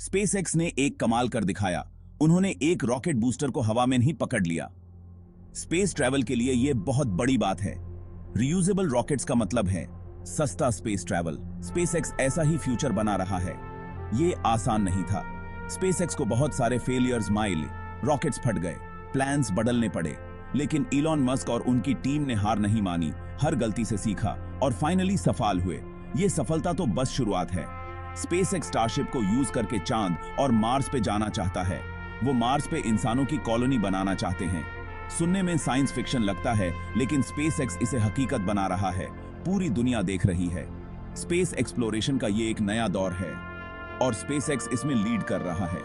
SpaceX ने एक कमाल कर दिखाया। उन्होंने एक रॉकेट बूस्टर को हवा में नहीं पकड़ लिया। स्पेस ट्रैवल के लिए यह बहुत बड़ी बात है। रियूजेबल रॉकेट्स का मतलब है सस्ता स्पेस ट्रैवल। स्पेसएक्स ऐसा ही फ्यूचर बना रहा है। यह आसान नहीं था। स्पेसएक्स को बहुत सारे फेलियर्स माइल, रॉकेट्स फट गए, प्लान्स बदलने पड़े, लेकिन इलॉन मस्क और उनकी टीम ने हार नहीं मानी, हर गलती से सीखा और फाइनली सफल हुए। ये सफलता तो बस शुरुआत है। स्पेसएक्स स्टारशिप को यूज करके चांद और मार्स पे जाना चाहता है। वो मार्स पे इंसानों की कॉलोनी बनाना चाहते हैं। सुनने में साइंस फिक्शन लगता है, लेकिन स्पेसएक्स इसे हकीकत बना रहा है। पूरी दुनिया देख रही है। स्पेस एक्सप्लोरेशन का ये एक नया दौर है और स्पेसएक्स इसमें लीड कर रहा है।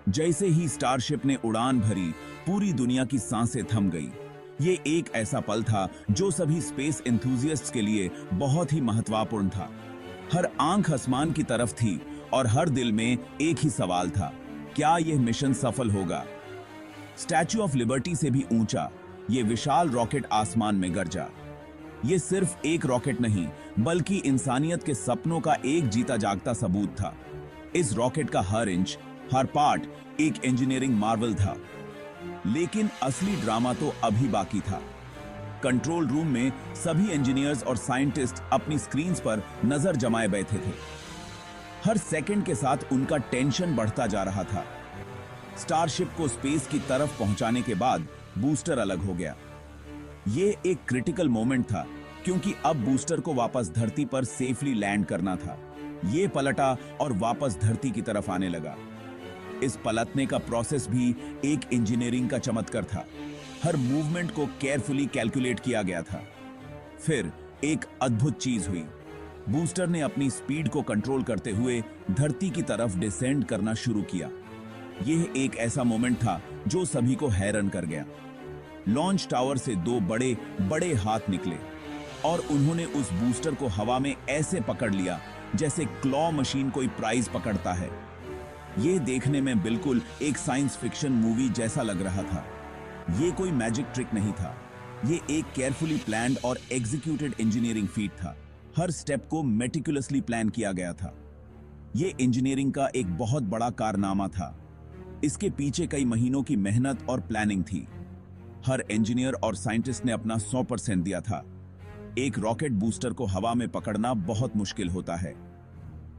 जैसे ही स्टारशिप ने उड़ान भरी, पूरी दुनिया की सांसें थम गई। ये एक ऐसा पल था जो सभी स्पेस एंथुसियास्ट्स के लिए बहुत ही महत्वपूर्ण था। हर आंख आसमान की तरफ थी और हर दिल में एक ही सवाल था, क्या यह मिशन सफल होगा? स्टैच्यू ऑफ लिबर्टी से भी ऊंचा यह विशाल रॉकेट आसमान में गरजा। यह सिर्फ एक रॉकेट नहीं, बल्कि इंसानियत के सपनों का एक जीता जागता सबूत था। इस रॉकेट का हर इंच, हर पार्ट एक इंजीनियरिंग मार्वल था। लेकिन असली ड्रामा तो अभी बाकी था। कंट्रोल रूम में सभी इंजीनियर्स और साइंटिस्ट अपनी स्क्रीन्स पर नजर जमाए बैठे थे। हर सेकंड के साथ उनका टेंशन बढ़ता जा रहा था। स्टारशिप को स्पेस की तरफ पहुंचाने के बाद बूस्टर अलग हो गया। यह एक क्रिटिकल मोमेंट था, क्योंकि अब बूस्टर को वापस धरती पर सेफली लैंड करना था। यह पलटा और वापस धरती की तरफ आने लगा। इस पलटने का प्रोसेस भी एक इंजीनियरिंग का चमत्कार था। हर मूवमेंट को केयरफुली कैलकुलेट किया गया था। फिर एक अद्भुत चीज हुई। बूस्टर ने अपनी स्पीड को कंट्रोल करते हुए धरती की तरफ डिसेंड करना शुरू किया। यह एक ऐसा मोमेंट था जो सभी को हैरान कर गया। लॉन्च टावर से दो बड़े बड़े हाथ निकले और उन्होंने उस बूस्टर को हवा में ऐसे पकड़ लिया जैसे क्लॉ मशीन कोई प्राइज पकड़ता है। यह देखने में बिल्कुल एक साइंस फिक्शन मूवी जैसा लग रहा था। यह कोई मैजिक ट्रिक नहीं था। यह एक केयरफुली प्लान्ड और एग्जीक्यूटेड इंजीनियरिंग फीट था। हर स्टेप को मेटिकुलसली प्लान किया गया था। यह इंजीनियरिंग का एक बहुत बड़ा कारनामा था। इसके पीछे कई महीनों की मेहनत और प्लानिंग थी। हर इंजीनियर और साइंटिस्ट ने अपना 100% दिया था। एक रॉकेट बूस्टर को हवा में पकड़ना बहुत मुश्किल होता है।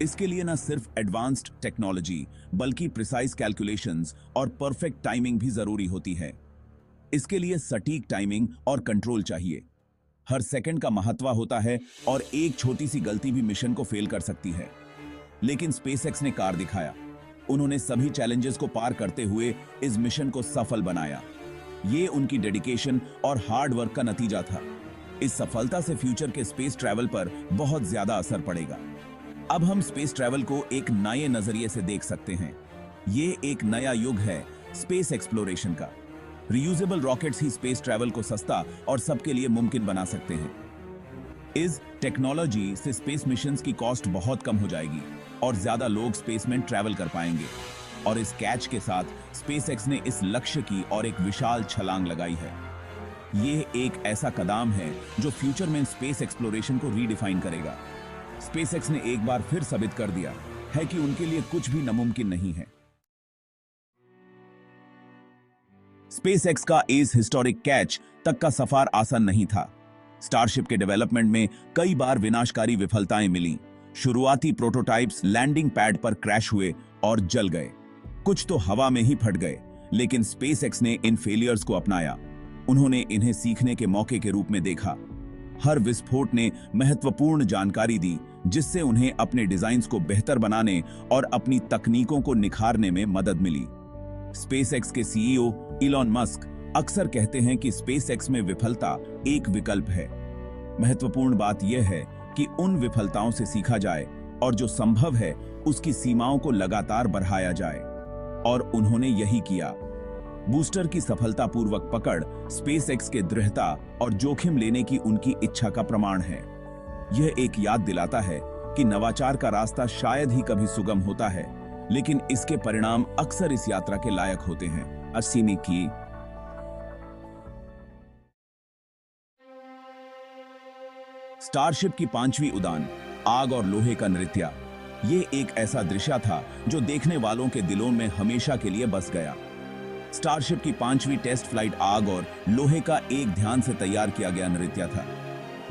इसके लिए न सिर्फ एडवांस्ड टेक्नोलॉजी, बल्कि प्रिसाइज कैलकुलेशंस और परफेक्ट टाइमिंग भी जरूरी होती है। इसके लिए सटीक टाइमिंग और कंट्रोल चाहिए। हर सेकंड का महत्व होता है और एक छोटी सी गलती भी मिशन को फेल कर सकती है। लेकिन स्पेसएक्स ने कार दिखाया। उन्होंने सभी चैलेंजेस को पार करते हुए इस मिशन को सफल बनाया। ये उनकी डेडिकेशन और हार्ड वर्क का नतीजा था। इस सफलता से फ्यूचर के स्पेस ट्रैवल पर बहुत ज्यादा असर पड़ेगा। अब हम स्पेस ट्रैवल को एक नए नजरिए से देख सकते हैं। ये एक नया युग है स्पेस एक्सप्लोरेशन का। रियूजेबल रॉकेट्स ही स्पेस ट्रैवल को सस्ता और सबके लिए मुमकिन बना सकते हैं। इस टेक्नोलॉजी से स्पेस मिशंस की कॉस्ट बहुत कम हो जाएगी और ज्यादा लोग स्पेस में ट्रैवल कर पाएंगे। और इस कैच के साथ स्पेसएक्स ने इस लक्ष्य की और एक विशाल छलांग लगाई है। यह एक ऐसा कदम है जो फ्यूचर में स्पेस एक्सप्लोरेशन को रीडिफाइन करेगा। स्पेसएक्स ने एक बार फिर साबित कर दिया है कि उनके लिए कुछ भी नामुमकिन नहीं है। स्पेसएक्स का इस हिस्टोरिक कैच तक का सफर आसान नहीं था। स्टारशिप के डेवलपमेंट में कई बार विनाशकारी विफलताएं मिली। शुरुआती प्रोटोटाइप्स लैंडिंग पैड पर क्रैश हुए और जल गए। कुछ तो हवा में ही फट गए। लेकिन स्पेसएक्स ने इन फेलियर्स को अपनाया। उन्होंने इन्हें सीखने के मौके के रूप में देखा। हर विस्फोट ने महत्वपूर्ण जानकारी दी, जिससे उन्हें अपने डिजाइन्स को बेहतर बनाने और अपनी तकनीकों को निखारने में मदद मिली। स्पेसएक्स के सीईओ इलॉन मस्क अक्सर कहते हैं कि स्पेसएक्स में विफलता एक विकल्प है। महत्वपूर्ण बात यह है कि उन विफलताओं से सीखा जाए और जो संभव है उसकी सीमाओं को लगातार बढ़ाया जाए। और उन्होंने यही किया। बूस्टर की सफलतापूर्वक पकड़ स्पेसएक्स के दृढ़ता और जोखिम लेने की उनकी इच्छा का प्रमाण है। यह एक याद दिलाता है कि नवाचार का रास्ता शायद ही कभी सुगम होता है, लेकिन इसके परिणाम अक्सर इस यात्रा के लायक होते हैं। असीमी की स्टारशिप की 5वीं उड़ान आग और लोहे का नृत्य। ये एक ऐसा दृश्य था जो देखने वालों के दिलों में हमेशा के लिए बस गया। स्टारशिप की 5वीं टेस्ट फ्लाइट आग और लोहे का एक ध्यान से तैयार किया गया नृत्य था।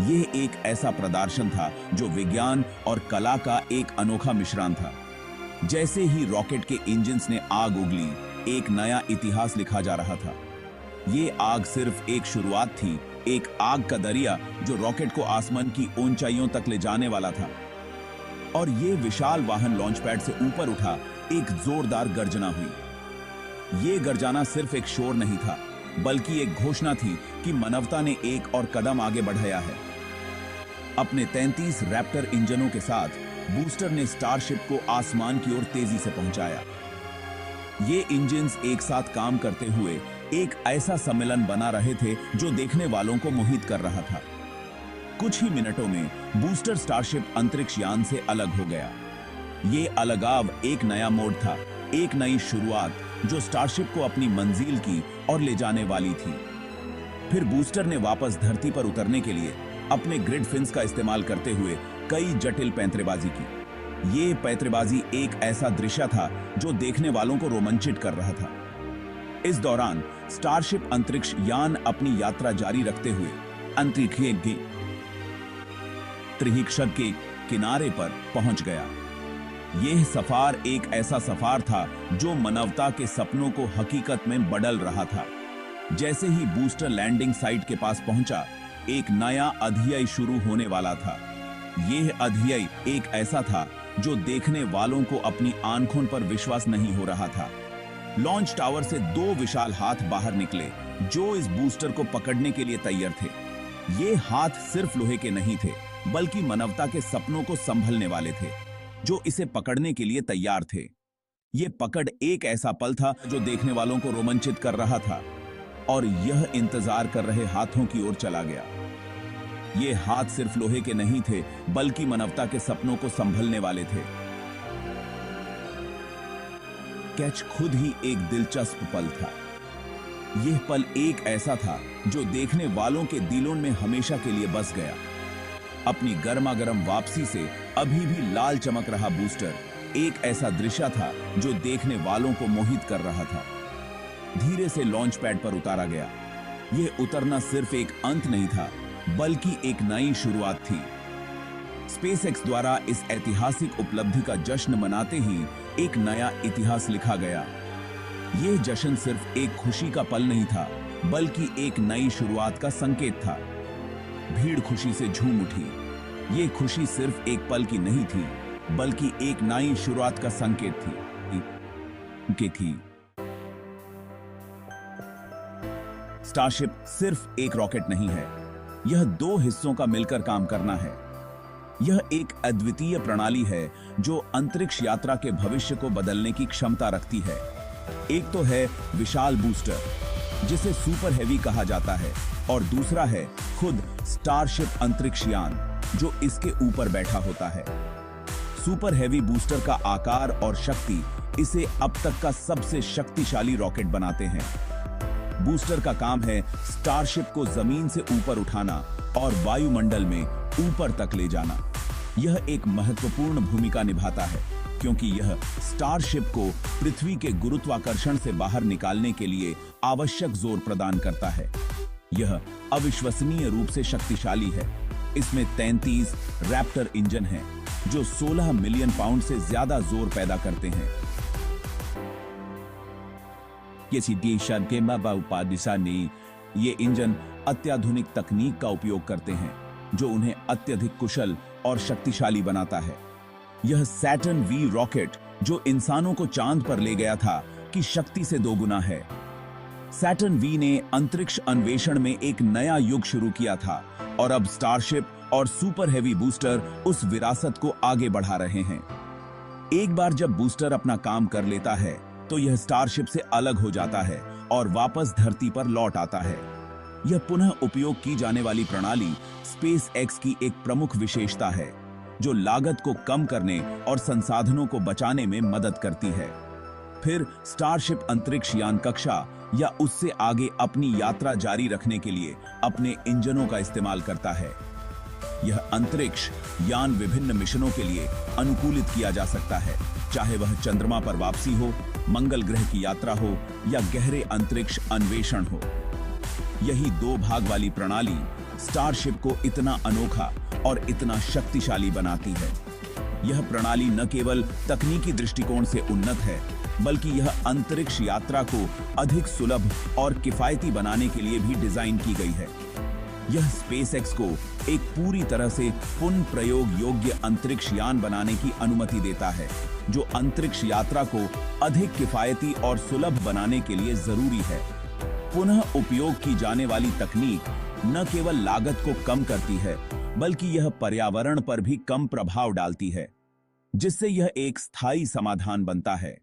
यह एक ऐसा प्रदर्शन था जो विज्ञान और कला का एक अनोखा मिश्रण था। जैसे ही रॉकेट के इंजन्स ने आग उगली, एक नया इतिहास लिखा जा रहा था। ये आग सिर्फ एक शुरुआत थी, एक आग का दरिया जो रॉकेट को आसमान की ऊंचाइयों तक ले जाने वाला था। और ये विशाल वाहन लॉन्च पैड से ऊपर उठा, एक जोरदार गर्जना हुई। ये गर्जना सिर्फ एक शोर नहीं था, बल्कि एक घोषणा थी कि मानवता ने एक और कदम आगे बढ़ाया है। अपने 33 रैप्टर इंजनों के साथ बूस्टर ने स्टारशिप को आसमान की ओर तेजी से पहुंचाया। ये इंजन्स एक साथ काम करते हुए एक ऐसा सम्मेलन बना रहे थे जो देखने वालों को मोहित कर रहा था। कुछ ही मिनटों में बूस्टर स्टारशिप अंतरिक्ष यान से अलग हो गया। ये अलगाव एक नया मोड़ था, एक नई शुरुआत जो स्टारशिप को अपनी मंजिल की ओर ले जाने वाली थी। फिर बूस्टर ने वापस धरती पर उतरने के लिए अपने ग्रिड फिन्स का इस्तेमाल करते हुए कई जटिल पैंतरेबाजी की। ये पैंतरेबाजी एक ऐसा दृश्य था जो देखने वालों को रोमांचित कर रहा था। इस दौरान स्टारशिप अंतरिक्ष यान अपनी यात्रा जारी रखते हुए अंतरिक्ष के किनारे पर पहुंच गया। यह सफर एक ऐसा सफर था जो मानवता के सपनों को हकीकत में बदल रहा था। जैसे ही बूस्टर लैंडिंग साइट के पास पहुंचा, एक नया अध्याय शुरू होने वाला था। यह अध्याय एक ऐसा था जो देखने वालों को अपनी आंखों पर विश्वास नहीं हो रहा था। लॉन्च टावर से 2 विशाल हाथ बाहर निकले जो इस बूस्टर को पकड़ने के लिए तैयार थे। ये हाथ सिर्फ लोहे के नहीं थे, बल्कि मानवता के सपनों को संभलने वाले थे, जो इसे पकड़ने के लिए तैयार थे। ये पकड़ एक ऐसा पल था जो देखने वालों को रोमांचित कर रहा था, और यह इंतजार कर रहे हाथों की ओर चला गया। ये हाथ सिर्फ लोहे के नहीं थे, बल्कि मानवता के सपनों को संभलने वाले थे। कैच खुद ही एक दिलचस्प पल था। यह पल एक ऐसा था जो देखने वालों के दिलों में हमेशा के लिए बस गया। अपनी गर्मा-गर्म वापसी से अभी भी लाल चमक रहा बूस्टर एक ऐसा दृश्य था जो देखने वालों को मोहित कर रहा था। धीरे से लॉन्च पैड पर उतारा गया। यह उतरना सिर्फ एक अंत नहीं था, बल्कि एक नई शुरुआत थी। स्पेसएक्स द्वारा इस ऐतिहासिक उपलब्धि का जश्न मनाते ही एक नया इतिहास लिखा गया। यह जश्न सिर्फ एक खुशी का पल नहीं था, बल्कि एक नई शुरुआत का संकेत था। भीड़ खुशी से झूम उठी। यह खुशी सिर्फ एक पल की नहीं थी, बल्कि एक नई शुरुआत का संकेत थी। स्टारशिप सिर्फ एक रॉकेट नहीं है, यह 2 हिस्सों का मिलकर काम करना है। यह एक अद्वितीय प्रणाली है जो अंतरिक्ष यात्रा के भविष्य को बदलने की क्षमता रखती है। एक तो है विशाल बूस्टर, जिसे सुपर हेवी कहा जाता है, और दूसरा है खुद स्टारशिप अंतरिक्ष यान जो इसके ऊपर बैठा होता है। सुपर हेवी बूस्टर का आकार और शक्ति इसे अब तक का सबसे शक्तिशाली रॉकेट बनाते हैं। बूस्टर का काम है स्टारशिप को जमीन से ऊपर उठाना और वायुमंडल में ऊपर तक ले जाना। यह एक महत्वपूर्ण भूमिका निभाता है, क्योंकि यह स्टारशिप को पृथ्वी के गुरुत्वाकर्षण से बाहर निकालने के लिए आवश्यक जोर प्रदान करता है। यह अविश्वसनीय रूप से शक्तिशाली है। इसमें 33 रैप्टर इंजन हैं, जो 16 मिलियन पाउंड से ज्यादा जोर पैदा करते हैं। ये इंजन अत्याधुनिक तकनीक का उपयोग करते हैं, जो उन्हें अत्यधिक कुशल और शक्तिशाली बनाता है। यह सैटर्न वी रॉकेट जो इंसानों को चांद पर ले गया था की शक्ति से 2 गुना है। सैटर्न वी ने अंतरिक्ष अन्वेषण में एक नया युग शुरू किया था, और अब स्टारशिप और सुपर हेवी बूस्टर उस विरासत को आगे बढ़ा रहे हैं। एक बार जब बूस्टर अपना काम कर लेता है, तो यह स्टारशिप से अलग हो जाता है और वापस धरती पर लौट आता है। यह पुनः उपयोग की जाने वाली प्रणाली स्पेसएक्स की एक प्रमुख विशेषता है, जो लागत को कम करने और संसाधनों को बचाने में मदद करती है। फिर स्टारशिप अंतरिक्ष यान कक्षा या उससे आगे अपनी यात्रा जारी रखने के लिए अपने इंजनों का इस्तेमाल करता है। यह अंतरिक्ष यान विभिन्न मिशनों के लिए अनुकूलित किया जा सकता है, चाहे वह चंद्रमा पर वापसी हो, मंगल ग्रह की यात्रा हो या गहरे अंतरिक्ष अन्वेषण हो। यही 2 भाग वाली प्रणाली स्टारशिप को इतना अनोखा और इतना शक्तिशाली बनाती है। यह प्रणाली न केवल तकनीकी दृष्टिकोण से उन्नत है, बल्कि यह अंतरिक्ष यात्रा को अधिक सुलभ और किफायती बनाने के लिए भी डिजाइन की गई है। यह स्पेसएक्स को एक पूरी तरह से पुनः प्रयोग योग्य अंतरिक्ष यान बनाने की अनुमति देता है, जो अंतरिक्ष यात्रा को अधिक किफायती और सुलभ बनाने के लिए जरूरी है। पुनः उपयोग की जाने वाली तकनीक न केवल लागत को कम करती है, बल्कि यह पर्यावरण पर भी कम प्रभाव डालती है, जिससे यह एक स्थायी समाधान बनता है।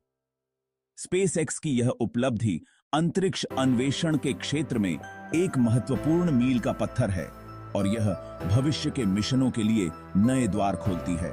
स्पेसएक्स की यह उपलब्धि अंतरिक्ष अन्वेषण के क्षेत्र में एक महत्वपूर्ण मील का पत्थर है और यह भविष्य के मिशनों के लिए नए द्वार खोलती है।